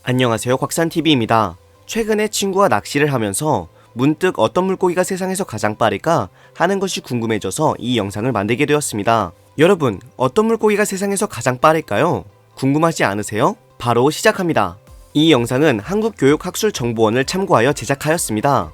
안녕하세요, 곽산TV입니다. 최근에 친구와 낚시를 하면서 문득 어떤 물고기가 세상에서 가장 빠를까 하는 것이 궁금해져서 이 영상을 만들게 되었습니다. 여러분, 어떤 물고기가 세상에서 가장 빠를까요? 궁금하지 않으세요? 바로 시작합니다. 이 영상은 한국교육학술정보원을 참고하여 제작하였습니다.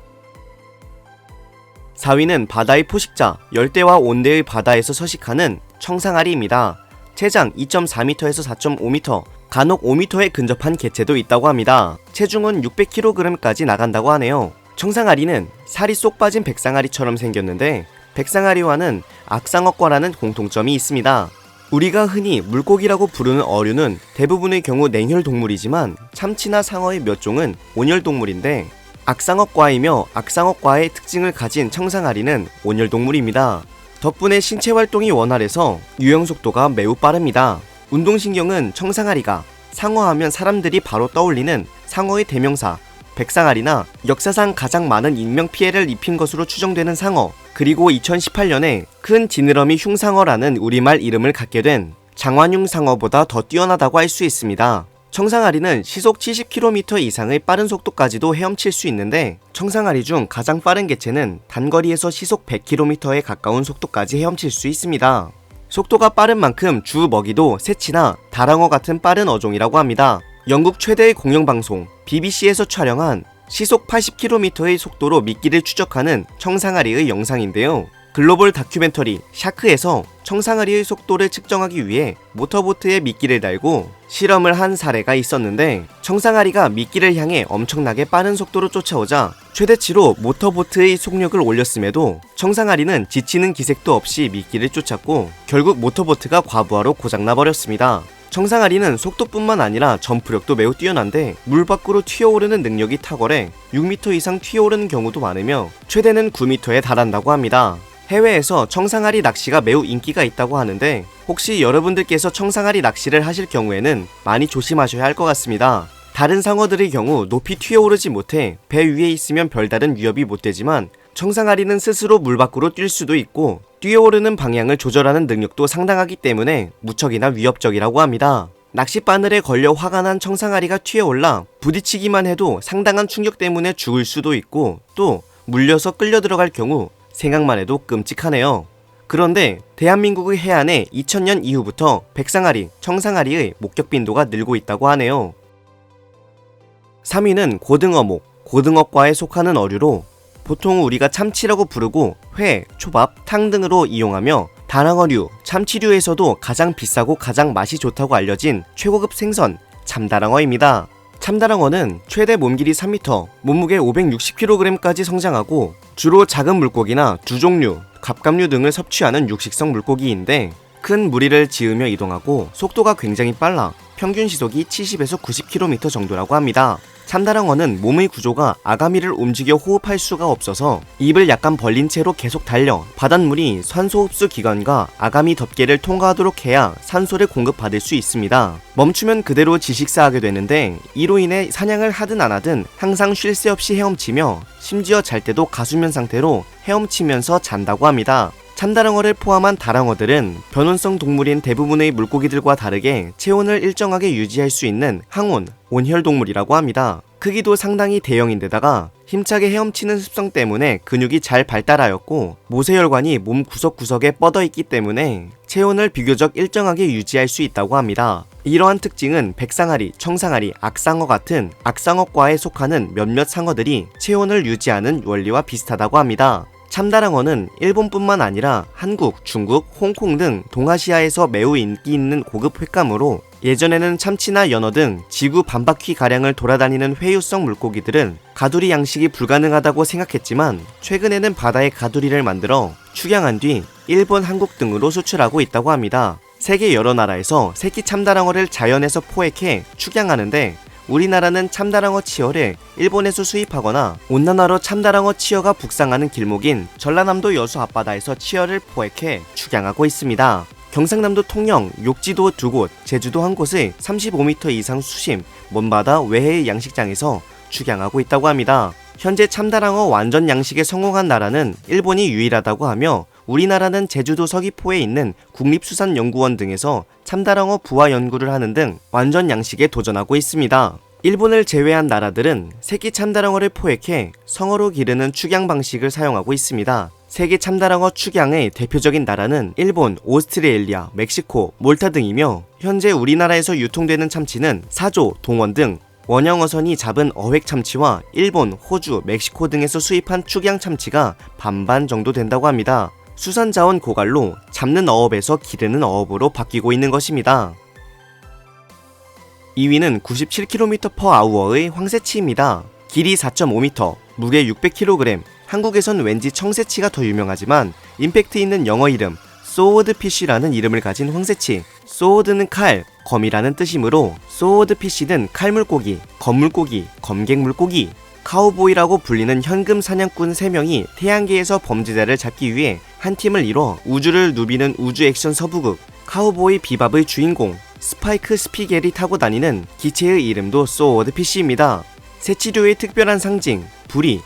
4위는 바다의 포식자, 열대와 온대의 바다에서 서식하는 청상아리입니다. 체장 2.4m에서 4.5m, 간혹 5m에 근접한 개체도 있다고 합니다. 체중은 600kg까지 나간다고 하네요. 청상아리는 살이 쏙 빠진 백상아리처럼 생겼는데 백상아리와는 악상어과라는 공통점이 있습니다. 우리가 흔히 물고기라고 부르는 어류는 대부분의 경우 냉혈 동물이지만 참치나 상어의 몇 종은 온혈 동물인데 악상어과이며 악상어과의 특징을 가진 청상아리는 온혈 동물입니다. 덕분에 신체 활동이 원활해서 유형 속도가 매우 빠릅니다. 운동신경은 청상아리가, 상어하면 사람들이 바로 떠올리는 상어의 대명사 백상아리나 역사상 가장 많은 인명피해를 입힌 것으로 추정되는 상어, 그리고 2018년에 큰 지느러미 흉상어라는 우리말 이름을 갖게 된 장완흉 상어보다 더 뛰어나다고 할 수 있습니다. 청상아리는 시속 70km 이상의 빠른 속도까지도 헤엄칠 수 있는데 청상아리 중 가장 빠른 개체는 단거리에서 시속 100km에 가까운 속도까지 헤엄칠 수 있습니다. 속도가 빠른 만큼 주 먹이도 새치나 다랑어 같은 빠른 어종이라고 합니다. 영국 최대의 공영방송 BBC에서 촬영한 시속 80km의 속도로 미끼를 추적하는 청상아리의 영상인데요. 글로벌 다큐멘터리 샤크에서 청상아리의 속도를 측정하기 위해 모터보트에 미끼를 달고 실험을 한 사례가 있었는데 청상아리가 미끼를 향해 엄청나게 빠른 속도로 쫓아오자 최대치로 모터보트의 속력을 올렸음에도 청상아리는 지치는 기색도 없이 미끼를 쫓았고 결국 모터보트가 과부하로 고장나 버렸습니다. 청상아리는 속도뿐만 아니라 점프력도 매우 뛰어난데 물 밖으로 튀어오르는 능력이 탁월해 6m 이상 튀어오르는 경우도 많으며 최대는 9m에 달한다고 합니다. 해외에서 청상아리 낚시가 매우 인기가 있다고 하는데 혹시 여러분들께서 청상아리 낚시를 하실 경우에는 많이 조심하셔야 할 것 같습니다. 다른 상어들의 경우 높이 튀어오르지 못해 배 위에 있으면 별다른 위협이 못 되지만 청상아리는 스스로 물 밖으로 뛸 수도 있고 뛰어오르는 방향을 조절하는 능력도 상당하기 때문에 무척이나 위협적이라고 합니다. 낚싯바늘에 걸려 화가 난 청상아리가 튀어올라 부딪히기만 해도 상당한 충격 때문에 죽을 수도 있고 또 물려서 끌려 들어갈 경우 생각만 해도 끔찍하네요. 그런데 대한민국의 해안에 2000년 이후부터 백상아리, 청상아리의 목격 빈도가 늘고 있다고 하네요. 3위는 고등어목, 고등어과에 속하는 어류로 보통 우리가 참치라고 부르고 회, 초밥, 탕 등으로 이용하며 다랑어류, 참치류에서도 가장 비싸고 가장 맛이 좋다고 알려진 최고급 생선, 참다랑어입니다. 참다랑어는 최대 몸길이 3m, 몸무게 560kg까지 성장하고 주로 작은 물고기나 두종류, 갑각류 등을 섭취하는 육식성 물고기인데 큰 무리를 지으며 이동하고 속도가 굉장히 빨라 평균 시속이 70에서 90km 정도라고 합니다. 참다랑어는 몸의 구조가 아가미를 움직여 호흡할 수가 없어서 입을 약간 벌린 채로 계속 달려 바닷물이 산소 흡수 기관과 아가미 덮개를 통과하도록 해야 산소를 공급받을 수 있습니다. 멈추면 그대로 지식사하게 되는데 이로 인해 사냥을 하든 안 하든 항상 쉴 새 없이 헤엄치며 심지어 잘 때도 가수면 상태로 헤엄치면서 잔다고 합니다. 참다랑어를 포함한 다랑어들은 변온성 동물인 대부분의 물고기들과 다르게 체온을 일정하게 유지할 수 있는 항온, 온혈 동물이라고 합니다. 크기도 상당히 대형인데다가 힘차게 헤엄치는 습성 때문에 근육이 잘 발달하였고 모세혈관이 몸 구석구석에 뻗어있기 때문에 체온을 비교적 일정하게 유지할 수 있다고 합니다. 이러한 특징은 백상아리, 청상아리, 악상어 같은 악상어과에 속하는 몇몇 상어들이 체온을 유지하는 원리와 비슷하다고 합니다. 참다랑어는 일본뿐만 아니라 한국, 중국, 홍콩 등 동아시아에서 매우 인기 있는 고급 횟감으로 예전에는 참치나 연어 등 지구 반바퀴가량을 돌아다니는 회유성 물고기들은 가두리 양식이 불가능하다고 생각했지만 최근에는 바다에 가두리를 만들어 축양한 뒤 일본, 한국 등으로 수출하고 있다고 합니다. 세계 여러 나라에서 새끼 참다랑어를 자연에서 포획해 축양하는데 우리나라는 참다랑어 치어를 일본에서 수입하거나 온난화로 참다랑어 치어가 북상하는 길목인 전라남도 여수 앞바다에서 치어를 포획해 축양하고 있습니다. 경상남도 통영, 욕지도 2곳, 제주도 1곳의 35m 이상 수심, 먼바다 외해의 양식장에서 축양하고 있다고 합니다. 현재 참다랑어 완전 양식에 성공한 나라는 일본이 유일하다고 하며 우리나라는 제주도 서귀포에 있는 국립수산연구원 등에서 참다랑어 부화 연구를 하는 등 완전 양식에 도전하고 있습니다. 일본을 제외한 나라들은 새끼 참다랑어를 포획해 성어로 기르는 축양 방식을 사용하고 있습니다. 세계 참다랑어 축양의 대표적인 나라는 일본, 오스트레일리아, 멕시코, 몰타 등이며 현재 우리나라에서 유통되는 참치는 사조, 동원 등 원형어선이 잡은 어획 참치와 일본, 호주, 멕시코 등에서 수입한 축양 참치가 반반 정도 된다고 합니다. 수산자원 고갈로 잡는 어업에서 기르는 어업으로 바뀌고 있는 것입니다. 2위는 97km/h의 황새치입니다. 길이 4.5m, 무게 600kg. 한국에선 왠지 청새치가 더 유명하지만 임팩트 있는 영어 이름 소워드피쉬라는 이름을 가진 황새치. 소워드는 칼, 검이라는 뜻이므로 소워드피쉬는 칼물고기, 검물고기, 검객물고기. 카우보이라고 불리는 현금 사냥꾼 3명이 태양계에서 범죄자를 잡기 위해 한 팀을 이뤄 우주를 누비는 우주 액션 서부극 카우보이 비밥의 주인공 스파이크 스피겔이 타고 다니는 기체의 이름도 소워드피쉬입니다. 새치류의 특별한 상징, 부리.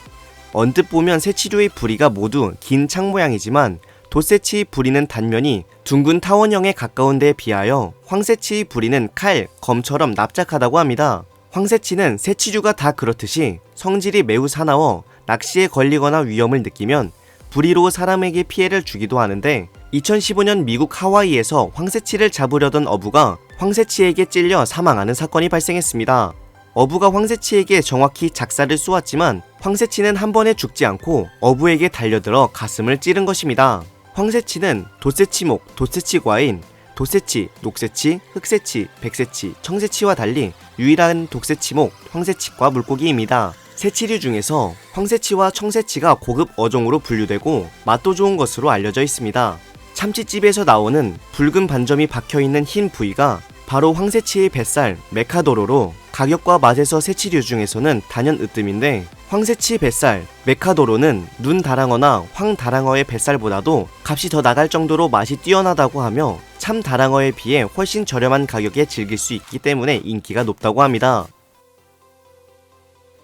언뜻 보면 새치류의 부리가 모두 긴 창 모양이지만 돛새치의 부리는 단면이 둥근 타원형에 가까운 데에 비하여 황새치의 부리는 칼, 검처럼 납작하다고 합니다. 황새치는 새치류가 다 그렇듯이 성질이 매우 사나워 낚시에 걸리거나 위험을 느끼면 부리로 사람에게 피해를 주기도 하는데 2015년 미국 하와이에서 황새치를 잡으려던 어부가 황새치에게 찔려 사망하는 사건이 발생했습니다. 어부가 황새치에게 정확히 작살을 쏘았지만 황새치는 한 번에 죽지 않고 어부에게 달려들어 가슴을 찌른 것입니다. 황새치는 돛새치목, 돛새치과인 돛새치, 녹새치, 흑새치, 백새치, 청새치와 달리 유일한 독새치목, 황새치과 물고기입니다. 새치류 중에서 황새치와 청새치가 고급 어종으로 분류되고 맛도 좋은 것으로 알려져 있습니다. 참치집에서 나오는 붉은 반점이 박혀있는 흰 부위가 바로 황새치의 뱃살, 메카도로로 가격과 맛에서 새치류 중에서는 단연 으뜸인데 황새치 뱃살, 메카도로는 눈다랑어나 황다랑어의 뱃살보다도 값이 더 나갈 정도로 맛이 뛰어나다고 하며 참다랑어에 비해 훨씬 저렴한 가격에 즐길 수 있기 때문에 인기가 높다고 합니다.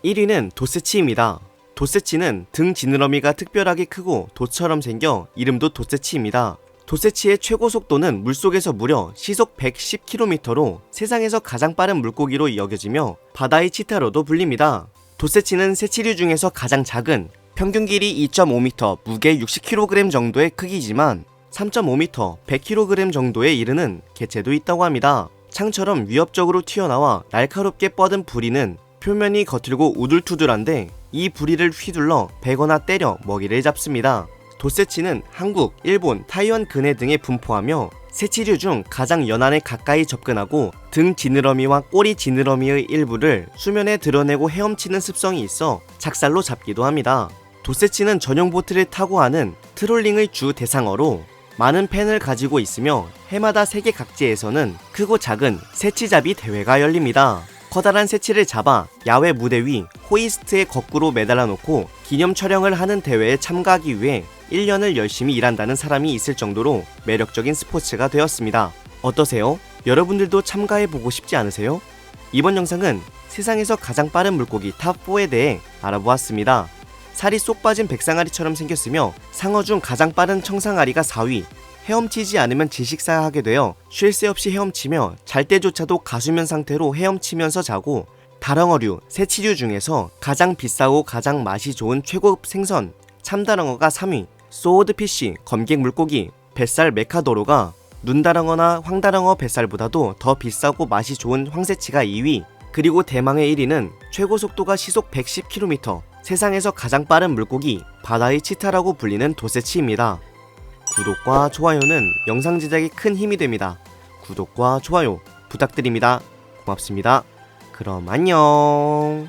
1위는 돛새치입니다. 돛새치는 등 지느러미가 특별하게 크고 돛처럼 생겨 이름도 돛새치입니다. 돛새치의 최고 속도는 물속에서 무려 시속 110km로 세상에서 가장 빠른 물고기로 여겨지며 바다의 치타로도 불립니다. 돛새치는 새치류 중에서 가장 작은 평균 길이 2.5m, 무게 60kg 정도의 크기지만 3.5m, 100kg 정도에 이르는 개체도 있다고 합니다. 창처럼 위협적으로 튀어나와 날카롭게 뻗은 부리는 표면이 거칠고 우둘투둘한데 이 부리를 휘둘러 베거나 때려 먹이를 잡습니다. 돛새치는 한국, 일본, 타이완 근해 등에 분포하며 새치류 중 가장 연안에 가까이 접근하고 등 지느러미와 꼬리 지느러미의 일부를 수면에 드러내고 헤엄치는 습성이 있어 작살로 잡기도 합니다. 돛새치는 전용 보트를 타고 하는 트롤링의 주 대상어로 많은 팬을 가지고 있으며 해마다 세계 각지에서는 크고 작은 새치잡이 대회가 열립니다. 커다란 새치를 잡아 야외 무대 위 호이스트에 거꾸로 매달아 놓고 기념 촬영을 하는 대회에 참가하기 위해 1년을 열심히 일한다는 사람이 있을 정도로 매력적인 스포츠가 되었습니다. 어떠세요? 여러분들도 참가해보고 싶지 않으세요? 이번 영상은 세상에서 가장 빠른 물고기 탑4에 대해 알아보았습니다. 살이 쏙 빠진 백상아리처럼 생겼으며 상어 중 가장 빠른 청상아리가 4위, 헤엄치지 않으면 질식사하게 되어 쉴 새 없이 헤엄치며 잘 때조차도 가수면 상태로 헤엄치면서 자고 다랑어류, 새치류 중에서 가장 비싸고 가장 맛이 좋은 최고급 생선 참다랑어가 3위, 소워드피쉬, 검객 물고기, 뱃살 메카도로가 눈다랑어나 황다랑어 뱃살보다도 더 비싸고 맛이 좋은 황새치가 2위, 그리고 대망의 1위는 최고 속도가 시속 110km, 세상에서 가장 빠른 물고기, 바다의 치타라고 불리는 돛새치입니다. 구독과 좋아요는 영상 제작에 큰 힘이 됩니다. 구독과 좋아요 부탁드립니다. 고맙습니다. 그럼 안녕.